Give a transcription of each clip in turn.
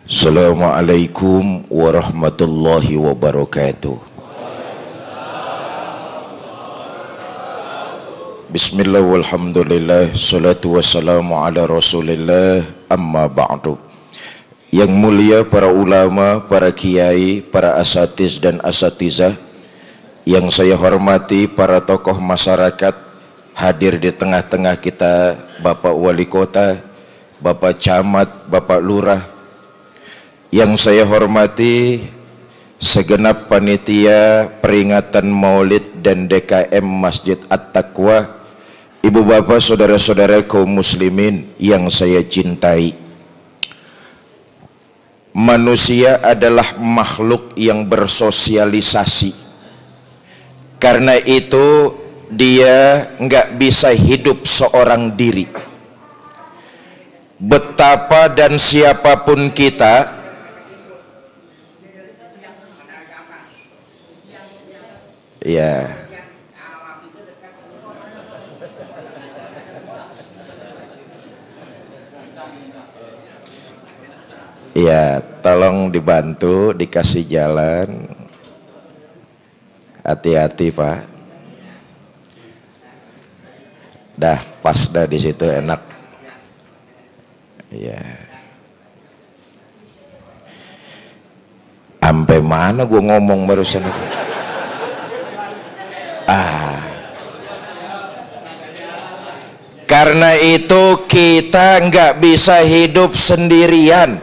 Assalamualaikum warahmatullahi wabarakatuh. Bismillah walhamdulillah, salatu wassalamu ala rasulillah, amma ba'du. Yang mulia para ulama, para kiai, para asatiz dan asatizah, yang saya hormati para tokoh masyarakat hadir di tengah-tengah kita, Bapak Wali Kota, Bapak Camat, Bapak Lurah. Yang saya hormati segenap panitia peringatan Maulid dan DKM Masjid At-Taqwa, ibu bapak saudara-saudara kaum muslimin yang saya cintai. Manusia adalah makhluk yang bersosialisasi. Karena itu dia nggak bisa hidup seorang diri. Betapa dan siapapun kita, ya, ya, tolong dibantu, dikasih jalan. Hati-hati Pak. Dah pas dah di situ enak. Ya. Sampai mana gue ngomong barusan itu? Karena itu kita nggak bisa hidup sendirian.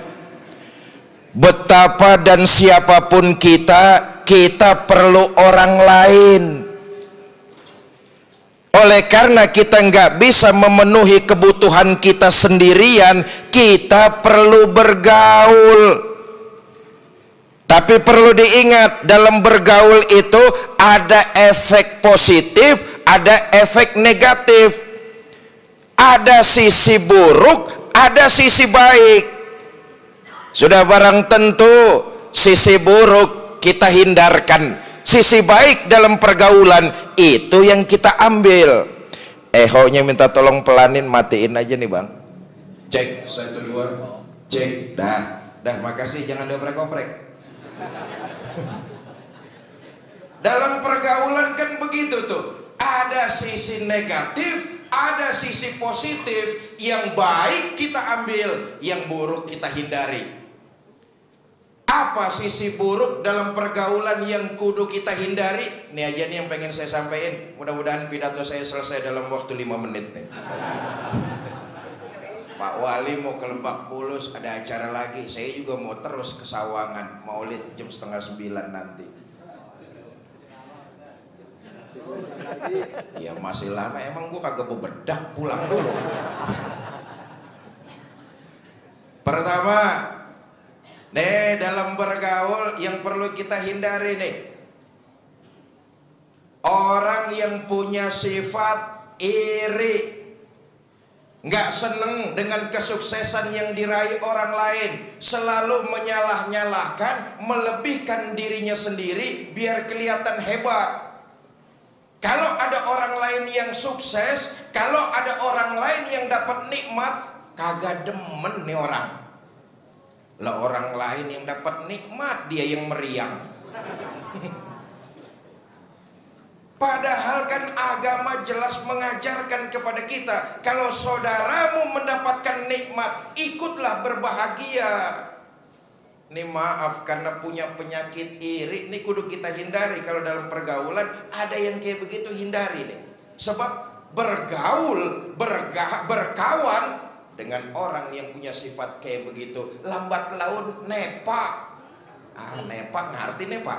Betapa dan siapapun kita perlu orang lain. Oleh karena kita nggak bisa memenuhi kebutuhan kita sendirian, kita perlu bergaul. Tapi perlu diingat, dalam bergaul itu ada efek positif, ada efek negatif. Ada sisi buruk, ada sisi baik. Sudah barang tentu sisi buruk kita hindarkan, sisi baik dalam pergaulan itu yang kita ambil. Ehonya minta tolong pelanin, matiin aja nih bang. Cek 1 2, cek. Dah makasih, jangan dioprek-oprek. Dalam pergaulan kan begitu tuh, ada sisi negatif, ada sisi positif. Yang baik kita ambil, yang buruk kita hindari. Apa sisi buruk dalam pergaulan yang kudu kita hindari? Ini aja nih yang pengen saya sampaikan. Mudah-mudahan pidato saya selesai dalam waktu 5 menit nih. Pak Wali mau ke Lebak Bulus, ada acara lagi. Saya juga mau terus ke Sawangan, Maulid jam 8:30 nanti. Ya masih lama, emang gua kagak bebedak, pulang dulu. Pertama, nih dalam bergaul yang perlu kita hindari nih, orang yang punya sifat iri, nggak seneng dengan kesuksesan yang diraih orang lain, selalu menyalah-nyalahkan, melebihkan dirinya sendiri biar kelihatan hebat. Kalau ada orang lain yang sukses, kalau ada orang lain yang dapat nikmat, kagak demen nih orang. Lah orang lain yang dapat nikmat, dia yang meriang. Padahal kan agama jelas mengajarkan kepada kita, kalau saudaramu mendapatkan nikmat, ikutlah berbahagia. Nih maaf, karena punya penyakit iri, nih kudu kita hindari. Kalau dalam pergaulan ada yang kayak begitu, hindari nih. Sebab bergaul, berkawan dengan orang yang punya sifat kayak begitu, lambat laun nepa. Nepa, ngerti nepa?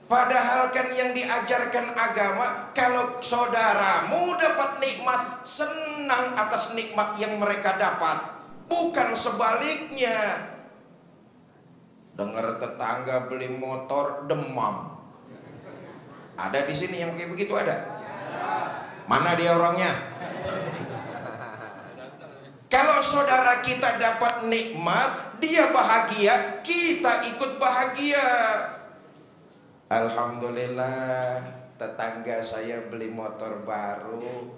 Padahal kan yang diajarkan agama, kalau saudaramu dapat nikmat, senang atas nikmat yang mereka dapat, bukan sebaliknya. Dengar tetangga beli motor, demam. Ada di sini yang kayak begitu, ada? Mana dia orangnya? Kalau saudara kita dapat nikmat, dia bahagia, kita ikut bahagia. Alhamdulillah, tetangga saya beli motor baru,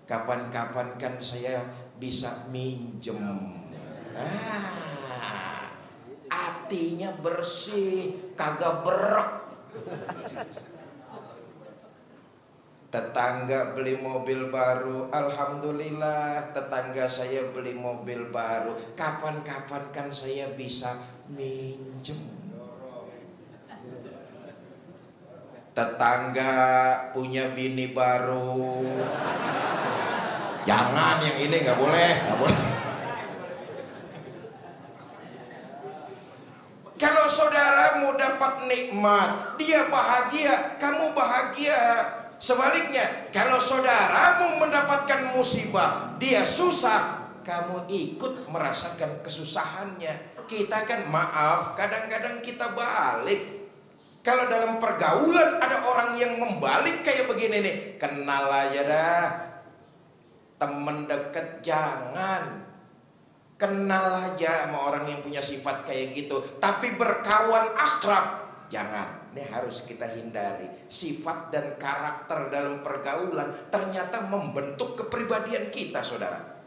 Kapan-kapan kan saya bisa minjem. Hatinya bersih, kagak berek. Tetangga beli mobil baru, alhamdulillah tetangga saya beli mobil baru. Kapan-kapan kan saya bisa minjem. Tetangga punya bini baru, jangan yang ini, nggak boleh, nggak boleh. Kalau saudaramu dapat nikmat, dia bahagia, kamu bahagia. Sebaliknya, kalau saudaramu mendapatkan musibah, dia susah, kamu ikut merasakan kesusahannya. Kita kan maaf, kadang-kadang kita balik. Kalau dalam pergaulan ada orang yang membalik kayak begini nih, kenal aja dah. Temen deket jangan. Kenal aja sama orang yang punya sifat kayak gitu. Tapi berkawan akrab jangan. Ini harus kita hindari. Sifat dan karakter dalam pergaulan ternyata membentuk kepribadian kita, saudara.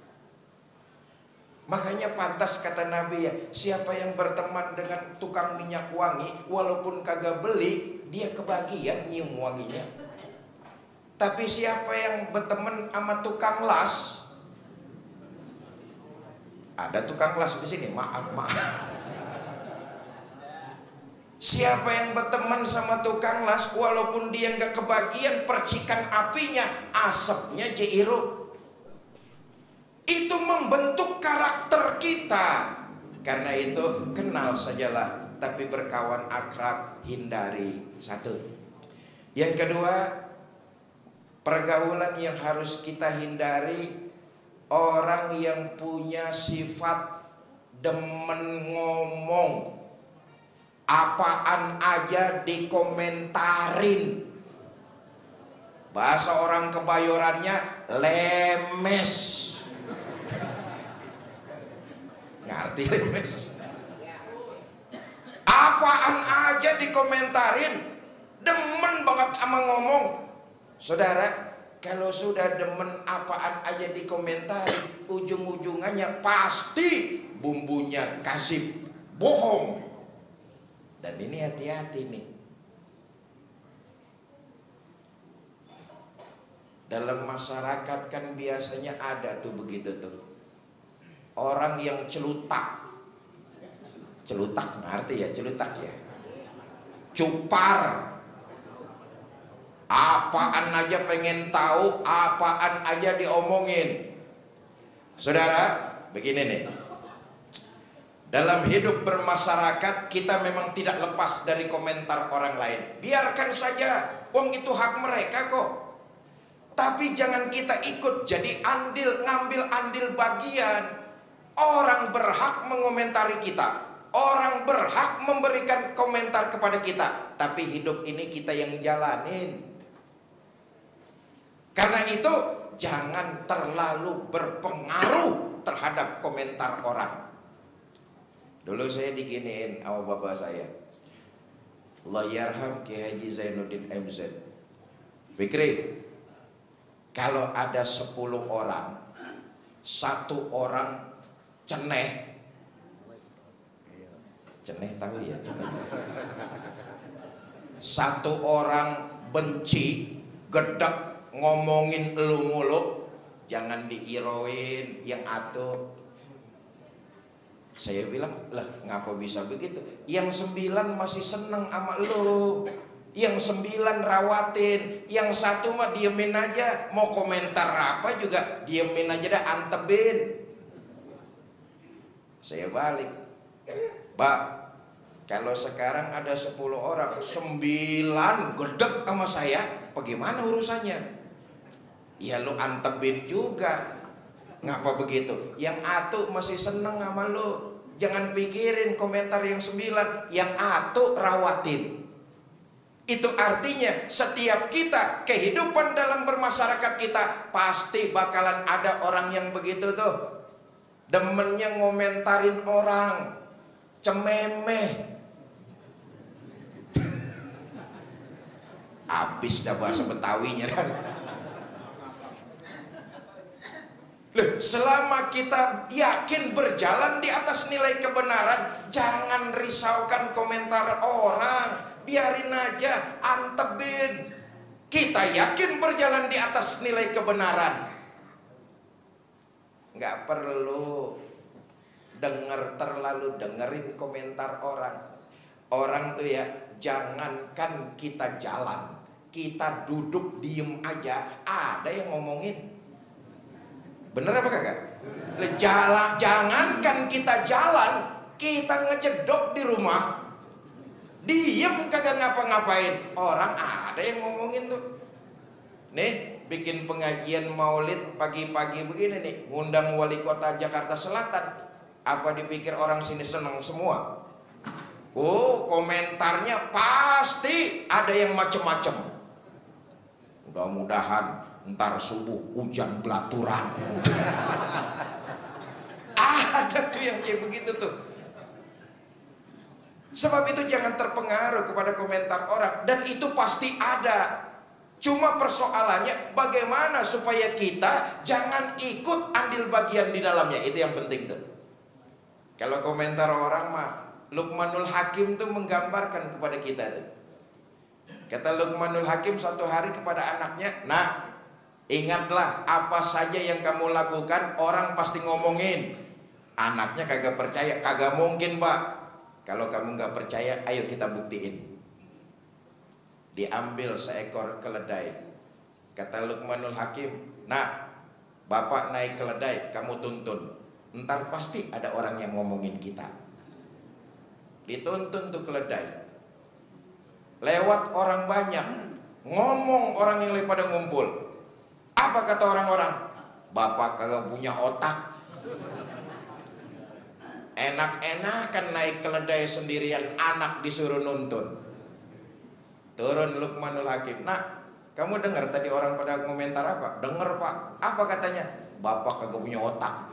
Makanya pantas kata Nabi ya, siapa yang berteman dengan tukang minyak wangi, walaupun kagak beli, dia kebagian nyium wanginya. Tapi siapa yang berteman sama tukang las, ada tukang las di sini, maaf. Siapa yang berteman sama tukang las, walaupun dia nggak kebagian percikan apinya, asapnya jairu. Itu membentuk karakter kita. Karena itu kenal sajalah, tapi berkawan akrab hindari. Satu. Yang kedua, pergaulan yang harus kita hindari, orang yang punya sifat demen ngomong, apaan aja dikomentarin. Bahasa orang Kebayorannya lemes. Ngerti lemes? Apaan aja dikomentarin, demen banget sama ngomong. Saudara, kalau sudah demen apaan aja dikomentarin, ujung-ujungannya pasti bumbunya kasih bohong. Dan ini hati-hati nih. Dalam masyarakat kan biasanya ada tuh begitu tuh. Orang yang celutak. Celutak, ngerti ya celutak ya? Cupar. Apaan aja pengen tahu, apaan aja diomongin. Saudara, begini nih. Dalam hidup bermasyarakat kita memang tidak lepas dari komentar orang lain. Biarkan saja, wong itu hak mereka kok. Tapi jangan kita ikut jadi ngambil andil bagian. Orang berhak mengomentari kita. Orang berhak memberikan komentar kepada kita. Tapi hidup ini kita yang jalanin. Karena itu jangan terlalu berpengaruh terhadap komentar orang. Dulu saya diginiin sama bapak saya, Allah yarham Ki Haji Zainuddin MZ. Fikri, kalau ada 10 orang, 1 orang ceneh tahu ya, ceneh. 1 orang benci, gedek, ngomongin elu mulu, jangan diiroin yang atuh. Saya bilang, lah ngapa bisa begitu? Yang 9 masih seneng sama lu, yang 9 rawatin, yang 1 mah diemin aja. Mau komentar apa juga diemin aja dah, antebin. Saya balik, Pak, kalau sekarang ada 10 orang, 9 gedek sama saya, bagaimana urusannya? Ya lu antebin juga. Ngapa begitu? Yang atu masih seneng sama lu, jangan pikirin komentar yang 9, yang atu rawatin. Itu artinya setiap kita, kehidupan dalam bermasyarakat kita, pasti bakalan ada orang yang begitu tuh. Demennya ngomentarin orang, cememeh. Habis dah bahasa Betawinya kan. Loh, selama kita yakin berjalan di atas nilai kebenaran, jangan risaukan komentar orang, biarin aja, antepin. Kita yakin berjalan di atas nilai kebenaran, nggak perlu terlalu dengerin komentar orang. Orang tuh ya, jangankan kita jalan, kita duduk diem aja ada yang ngomongin. Bener apa kagak? Jangankan kita jalan, kita ngejedok di rumah, diem kagak ngapa-ngapain, orang ada yang ngomongin tuh. Nih, bikin pengajian maulid pagi-pagi begini nih, ngundang wali kota Jakarta Selatan. Apa dipikir orang sini seneng semua? Oh, komentarnya pasti ada yang macem-macem. Mudah-mudahan ntar subuh hujan belaturan. Ada tuh yang kayak begitu tuh. Sebab itu jangan terpengaruh kepada komentar orang, dan itu pasti ada. Cuma persoalannya bagaimana supaya kita jangan ikut andil bagian di dalamnya. Itu yang penting tuh. Kalau komentar orang mah, Luqmanul Hakim tuh menggambarkan kepada kita tuh. Kata Luqmanul Hakim satu hari kepada anaknya, "Nak, ingatlah apa saja yang kamu lakukan orang pasti ngomongin." Anaknya kagak percaya. "Kagak mungkin, Pak. Kalau kamu nggak percaya, ayo kita buktiin." Diambil seekor keledai. Kata Luqmanul Hakim, "Nak, Bapak naik keledai, kamu tuntun. Ntar pasti ada orang yang ngomongin kita." Dituntun tuh keledai. Lewat orang banyak, ngomong orang yang pada ngumpul. Apa kata orang-orang? "Bapak kagak punya otak. Enak-enakan naik keledai sendirian, anak disuruh nuntun." Turun Luqmanul Hakim. "Nak, kamu dengar tadi orang pada komentar apa?" "Dengar, Pak." "Apa katanya?" "Bapak kagak punya otak."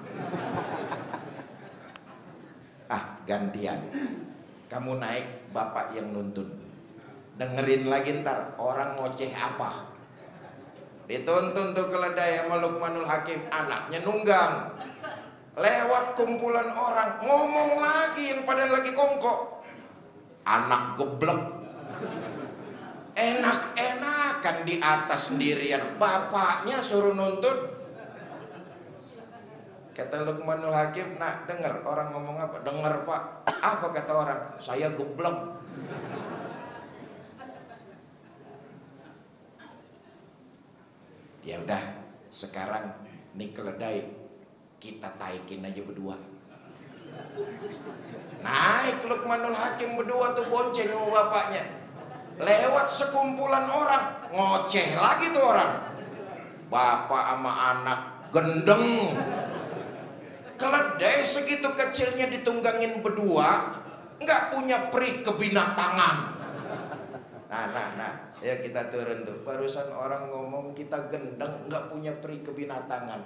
"Ah, gantian. Kamu naik, bapak yang nuntun. Dengerin lagi ntar orang ngoceh apa." Dituntun tuh keledai sama Luqmanul Hakim. Anaknya nunggang. Lewat kumpulan orang, ngomong lagi yang pada lagi kongko. Anak geblek. Enak-enakan di atas sendirian, bapaknya suruh nuntun. Kata Luqmanul Hakim, "Nak, dengar orang ngomong apa?" "Dengar, Pak." "Apa kata orang?" "Saya geblek." Ya udah, sekarang nih keledai kita taikin aja berdua. Naik Luqmanul Hakim berdua tuh bonceng sama bapaknya. Lewat sekumpulan orang, ngoceh lagi tuh orang. Bapak sama anak gendeng. Keledai segitu kecilnya ditunggangin berdua, nggak punya peri kebinatangan. Nah, ya kita turun tuh. Barusan orang ngomong kita gendeng, nggak punya peri kebinatangan.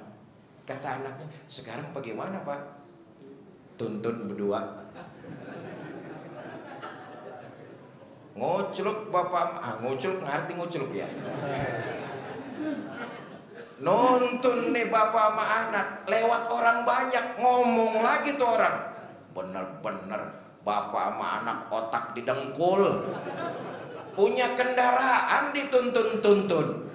Kata anaknya, "Sekarang bagaimana, Pak?" "Tuntun berdua." Nguculuk bapak, nguculuk ngerti nguculuk ya. Nonton nih bapak sama anak, lewat orang banyak, ngomong lagi tuh orang. Bener-bener bapak sama anak otak didengkul. Punya kendaraan dituntun-tuntun.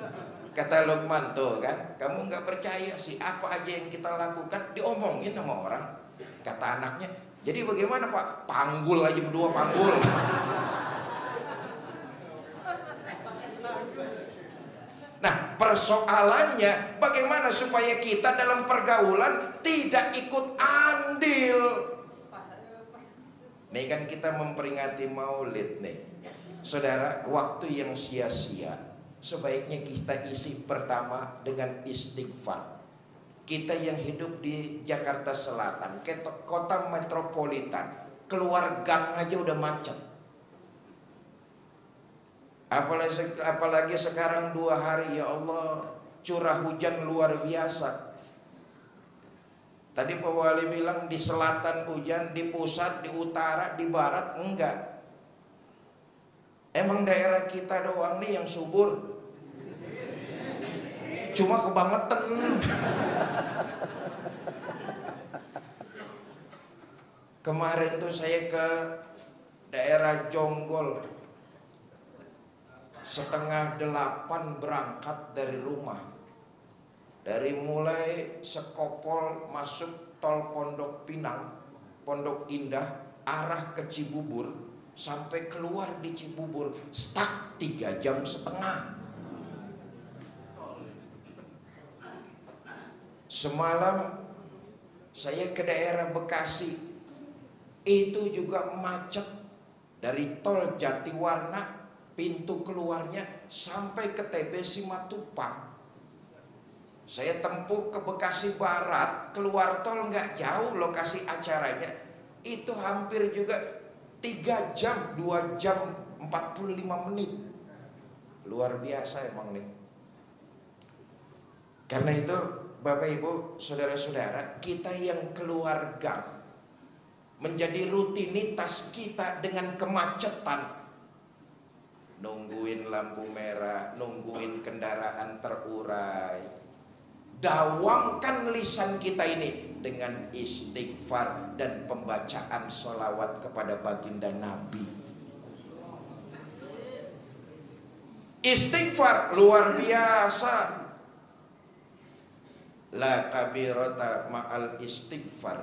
Kata Luqman, tuh kan, kamu nggak percaya sih apa aja yang kita lakukan diomongin sama orang. Kata anaknya, "Jadi bagaimana, Pak?" "Panggul aja berdua, panggul." Nah, persoalannya bagaimana supaya kita dalam pergaulan tidak ikut andil. Nih kan kita memperingati Maulid nih. Saudara, waktu yang sia-sia sebaiknya kita isi pertama dengan istighfar. Kita yang hidup di Jakarta Selatan, kota metropolitan, keluar gang aja udah macet. Apalagi sekarang 2 hari, ya Allah, curah hujan luar biasa. Tadi Pak Wali bilang di selatan hujan, di pusat, di utara, di barat enggak. Emang daerah kita doang nih yang subur? Cuma kebangetan. Kemarin tuh saya ke daerah Jonggol, 7:30 berangkat dari rumah. Dari mulai Sekopol masuk tol Pondok Pinang, Pondok Indah, arah ke Cibubur, sampai keluar di Cibubur stuck 3,5 jam. Semalam saya ke daerah Bekasi, itu juga macet dari tol Jatiwarna pintu keluarnya sampai ke TB Simatupang. Saya tempuh ke Bekasi Barat, keluar tol nggak jauh lokasi acaranya, itu hampir juga 3 jam, 2 jam 45 menit. Luar biasa emang nih. Karena itu Bapak Ibu, saudara-saudara, kita yang keluar gang, menjadi rutinitas kita dengan kemacetan, nungguin lampu merah, nungguin kendaraan terurai. Dawangkan lisan kita ini dengan istighfar dan pembacaan sholawat kepada baginda Nabi. Istighfar luar biasa. La kabirata ma'al istighfar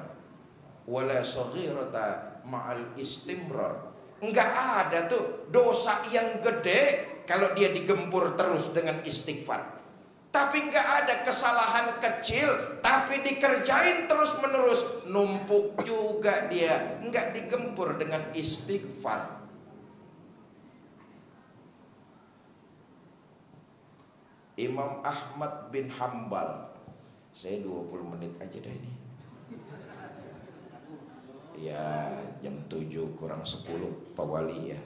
wala saghirata ma'al istimrar. Enggak ada tuh dosa yang gede kalau dia digempur terus dengan istighfar. Tapi enggak ada kesalahan kecil tapi dikerjain terus menerus, numpuk juga dia, enggak digempur dengan istighfar. Imam Ahmad bin Hambal, saya 20 menit aja dah ini. Ya jam 7 kurang 10 Pak Wali ya.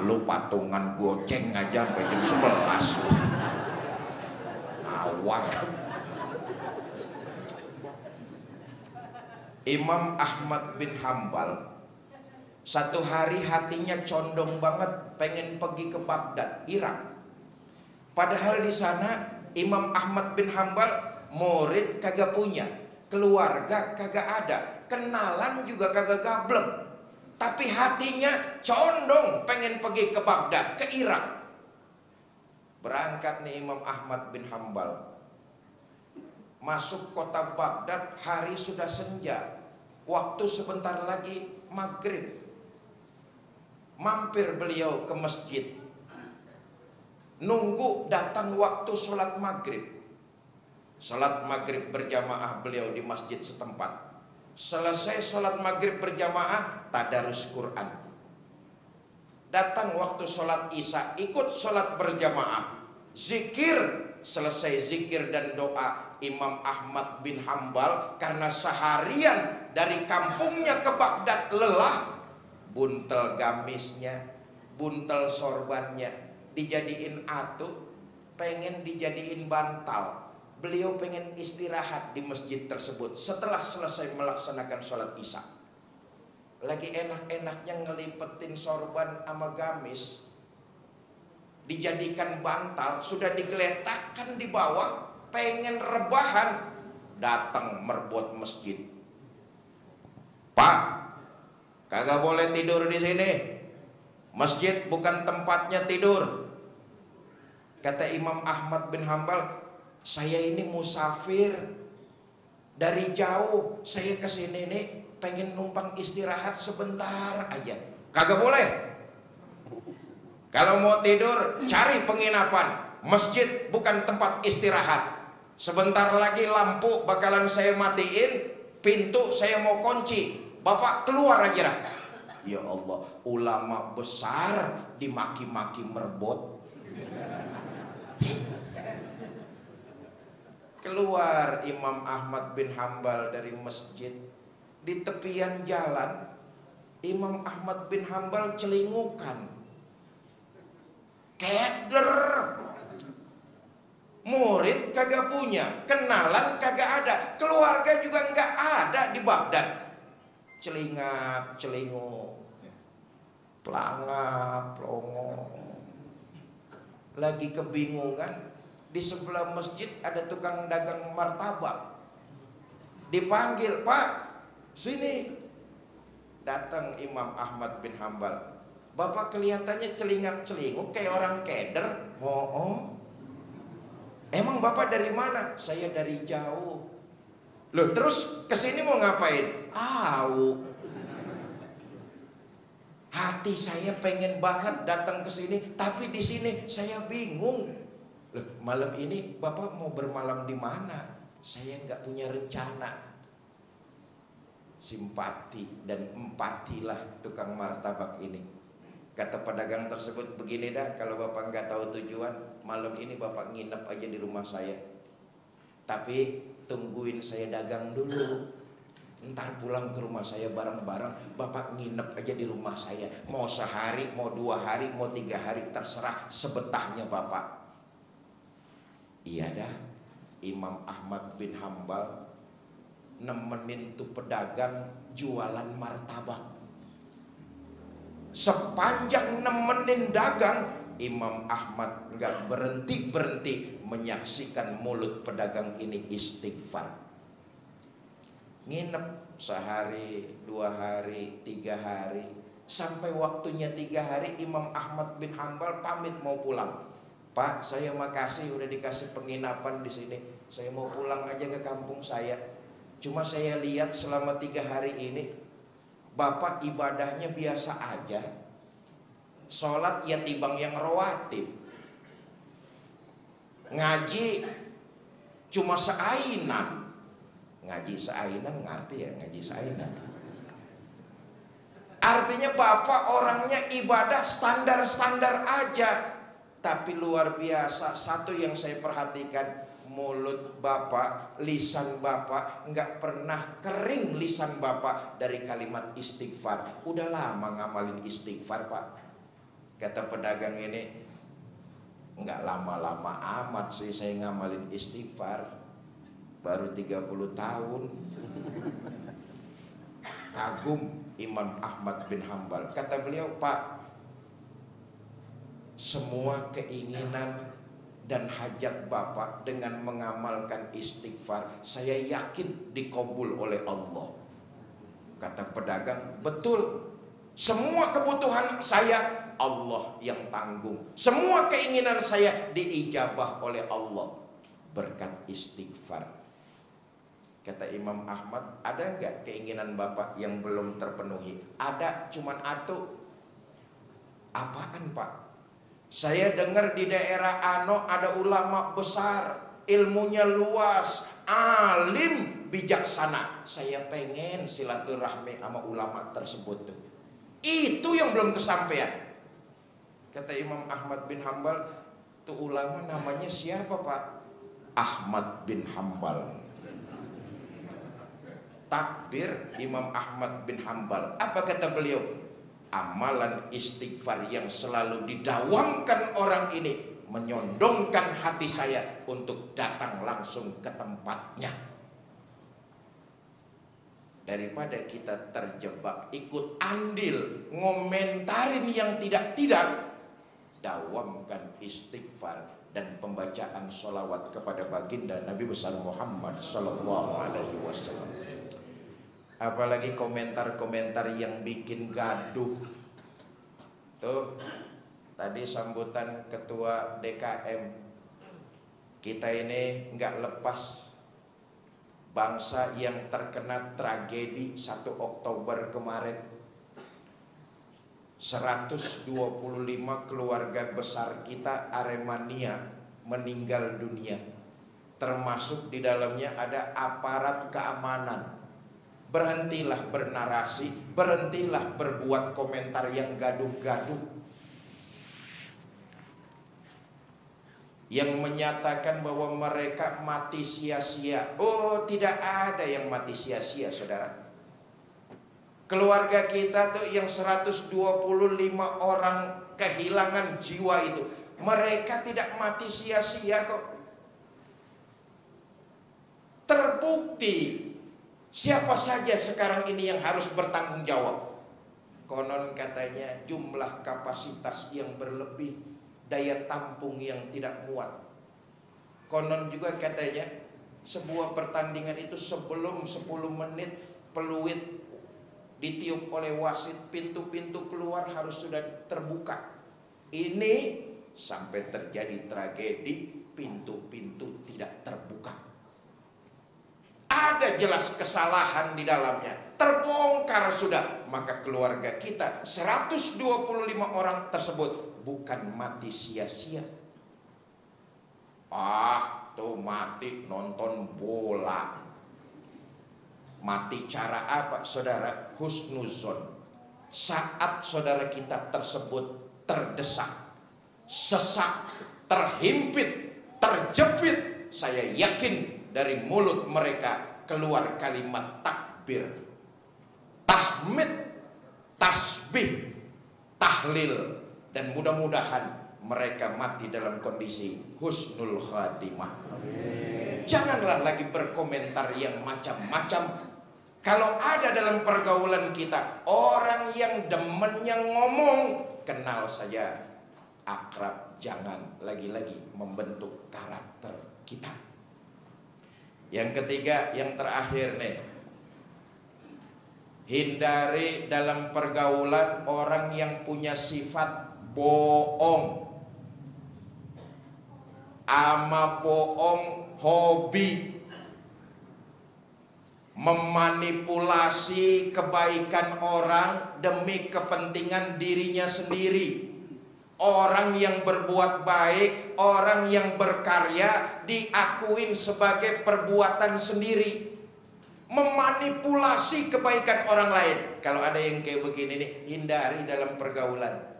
Lu patungan goceng aja sampai jam 11 lu. Nawar. Imam Ahmad bin Hambal satu hari hatinya condong banget pengen pergi ke Baghdad, Irak. Padahal di sana Imam Ahmad bin Hambal murid kagak punya, keluarga kagak ada, kenalan juga kagak gablek. Tapi hatinya condong pengen pergi ke Baghdad, ke Irak. Berangkat nih Imam Ahmad bin Hambal. Masuk kota Baghdad, hari sudah senja. Waktu sebentar lagi maghrib. Mampir beliau ke masjid. Nunggu datang waktu sholat maghrib. Sholat maghrib berjamaah beliau di masjid setempat. Selesai sholat maghrib berjamaah, tadarus Quran. Datang waktu sholat isya, ikut sholat berjamaah. Zikir, selesai zikir dan doa, Imam Ahmad bin Hambal karena seharian dari kampungnya ke Baghdad lelah, buntel gamisnya, buntel sorbannya dijadiin atu, pengen dijadiin bantal. Beliau pengen istirahat di masjid tersebut setelah selesai melaksanakan sholat isya. Lagi enak-enaknya ngelipetin sorban sama gamis, dijadikan bantal, sudah digeletakkan di bawah, pengen rebahan, datang merbot masjid. Pak, kagak boleh tidur di sini. Masjid bukan tempatnya tidur. Kata Imam Ahmad bin Hambal, saya ini musafir dari jauh, saya kesini nih pengen numpang istirahat sebentar aja. Kagak boleh. Kalau mau tidur cari penginapan. Masjid bukan tempat istirahat. Sebentar lagi lampu bakalan saya matiin, pintu saya mau kunci. Bapak keluar aja lah. Ya Allah, ulama besar dimaki-maki merbot. Keluar Imam Ahmad bin Hambal dari masjid. Di tepian jalan Imam Ahmad bin Hambal celingukan. Keder. Murid kagak punya, kenalan kagak ada, keluarga juga nggak ada di Baghdad. Celingak, celinguk, pelangap, pelongo. Lagi kebingungan. Di sebelah masjid ada tukang dagang martabak. dipanggil, Pak, sini. Datang Imam Ahmad bin Hambal. Bapak kelihatannya celingak-celinguk kayak orang keder. Oh. Emang Bapak dari mana? Saya dari jauh. Loh, terus kesini mau ngapain? Hati saya pengen banget datang ke sini, tapi di sini saya bingung. Loh, malam ini Bapak mau bermalam di mana? Saya nggak punya rencana. Simpati dan empatilah tukang martabak ini. Kata pedagang tersebut, begini dah, kalau Bapak nggak tahu tujuan, malam ini Bapak nginep aja di rumah saya. Tapi tungguin saya dagang dulu. Ntar pulang ke rumah saya bareng-bareng, Bapak nginep aja di rumah saya. Mau sehari, mau 2 hari, mau 3 hari, terserah, sebetahnya Bapak. Iya dah, Imam Ahmad bin Hambal nemenin tuh pedagang jualan martabak. Sepanjang nemenin dagang, Imam Ahmad nggak berhenti menyaksikan mulut pedagang ini istighfar. Nginep sehari, 2 hari, 3 hari, sampai waktunya 3 hari Imam Ahmad bin Hambal pamit mau pulang. Pak, saya makasih udah dikasih penginapan di sini. Saya mau pulang aja ke kampung saya. Cuma saya lihat selama 3 hari ini Bapak ibadahnya biasa aja. Sholat ya timbang yang rawatib. Ngaji cuma seainan. Ngaji seainan, ngerti ya ngaji seainan? Artinya Bapak orangnya ibadah standar-standar aja. Tapi luar biasa, satu yang saya perhatikan, mulut Bapak, lisan Bapak nggak pernah kering lisan Bapak dari kalimat istighfar. Udah lama ngamalin istighfar, Pak. Kata pedagang ini, nggak lama-lama amat sih saya ngamalin istighfar, baru 30 tahun. Kagum Imam Ahmad bin Hambal. Kata beliau, Pak, semua keinginan dan hajat Bapak dengan mengamalkan istighfar, saya yakin dikabul oleh Allah. Kata pedagang, betul. Semua kebutuhan saya Allah yang tanggung. Semua keinginan saya diijabah oleh Allah berkat istighfar. Kata Imam Ahmad, ada nggak keinginan Bapak yang belum terpenuhi? Ada, cuman atu. Apaan, Pak? Saya dengar di daerah Ano ada ulama besar, ilmunya luas, alim, bijaksana. Saya pengen silaturahmi sama ulama tersebut tuh. Itu yang belum kesampaian. Kata Imam Ahmad bin Hambal, tuh ulama namanya siapa, Pak? Ahmad bin Hambal. Takbir Imam Ahmad bin Hambal. Apa kata beliau? Amalan istighfar yang selalu didawamkan orang ini menyondongkan hati saya untuk datang langsung ke tempatnya. Daripada kita terjebak ikut andil ngomentarin yang tidak-tidak, dawamkan istighfar dan pembacaan sholawat kepada baginda Nabi besar Muhammad Sallallahu Alaihi Wasallam. Apalagi komentar-komentar yang bikin gaduh. Tuh, tadi sambutan ketua DKM. Kita ini nggak lepas bangsa yang terkena tragedi 1 Oktober kemarin. 125 keluarga besar kita Aremania meninggal dunia. Termasuk di dalamnya ada aparat keamanan. Berhentilah bernarasi, berhentilah berbuat komentar yang gaduh-gaduh, yang menyatakan bahwa mereka mati sia-sia. Oh, tidak ada yang mati sia-sia, saudara. Keluarga kita tuh yang 125 orang kehilangan jiwa itu, mereka tidak mati sia-sia kok. Terbukti. Siapa saja sekarang ini yang harus bertanggung jawab? Konon katanya jumlah kapasitas yang berlebih, daya tampung yang tidak muat. Konon juga katanya Sebuah pertandingan itu sebelum 10 menit peluit ditiup oleh wasit, pintu-pintu keluar harus sudah terbuka. Ini sampai terjadi tragedi, pintu-pintu tidak terbuka. Ada jelas kesalahan di dalamnya, terbongkar sudah. Maka keluarga kita 125 orang tersebut bukan mati sia-sia. Tuh mati nonton bola. Mati cara apa, saudara? Husnuzon. Saat saudara kita tersebut terdesak, sesak, terhimpit, terjepit, saya yakin dari mulut mereka keluar kalimat takbir, tahmid, tasbih, tahlil, dan mudah-mudahan mereka mati dalam kondisi husnul khatimah. Amin. Janganlah lagi berkomentar yang macam-macam. Kalau ada dalam pergaulan kita orang yang demennya ngomong, kenal saja, akrab, jangan lagi-lagi membentuk karakter kita. Yang ketiga, yang terakhir nih, hindari dalam pergaulan orang yang punya sifat bohong. Ama bohong hobi, memanipulasi kebaikan orang demi kepentingan dirinya sendiri. Orang yang berbuat baik, orang yang berkarya diakuin sebagai perbuatan sendiri, memanipulasi kebaikan orang lain. Kalau ada yang kayak begini nih, hindari dalam pergaulan.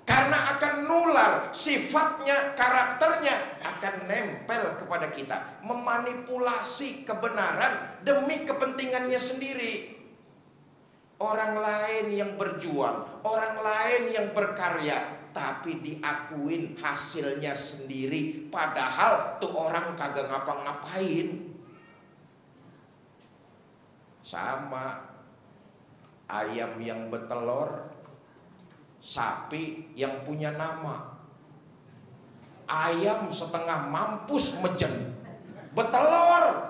Karena akan nular, sifatnya, karakternya akan nempel kepada kita. Memanipulasi kebenaran demi kepentingannya sendiri. Orang lain yang berjuang, orang lain yang berkarya, tapi diakuin hasilnya sendiri. Padahal tuh orang kagak ngapa-ngapain. Sama ayam yang betelor, sapi yang punya nama. Ayam setengah mampus mejen, betelor,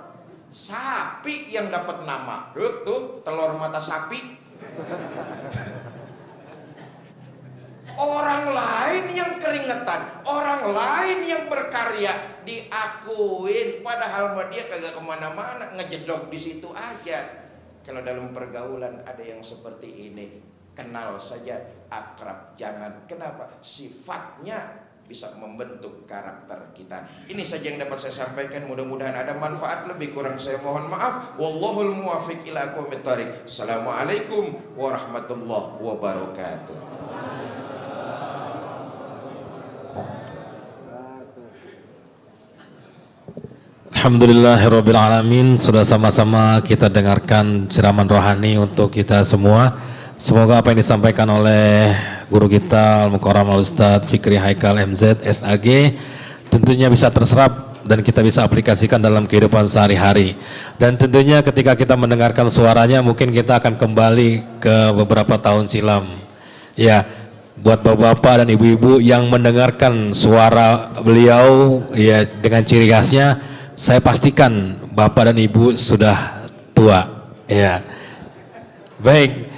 sapi yang dapat nama. Tuh telur mata sapi. Orang lain yang keringetan, orang lain yang berkarya diakuin, padahal dia kagak kemana-mana, ngejedok di situ aja. Kalau dalam pergaulan ada yang seperti ini, kenal saja, akrab jangan. Kenapa? Sifatnya bisa membentuk karakter kita. Ini saja yang dapat saya sampaikan. Mudah-mudahan ada manfaat. Lebih kurang saya mohon maaf. Wallahul muwaffiq ila aqwamit thoriq. Assalamualaikum warahmatullahi wabarakatuh. Alhamdulillahirabbil alamin. Sudah sama-sama kita dengarkan ceramah rohani untuk kita semua. Semoga apa yang disampaikan oleh guru kita Al-Mukarram Al-Ustadz Fikri Haikal MZ SAG tentunya bisa terserap dan kita bisa aplikasikan dalam kehidupan sehari-hari. Dan tentunya ketika kita mendengarkan suaranya mungkin kita akan kembali ke beberapa tahun silam. Ya, buat bapak-bapak dan ibu-ibu yang mendengarkan suara beliau ya dengan ciri khasnya, saya pastikan bapak dan ibu sudah tua. Ya. Baik.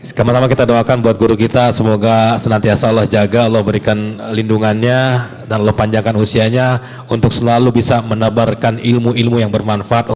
Pertama kita doakan buat guru kita, semoga senantiasa Allah jaga, Allah berikan lindungannya dan Allah panjangkan usianya untuk selalu bisa menebarkan ilmu-ilmu yang bermanfaat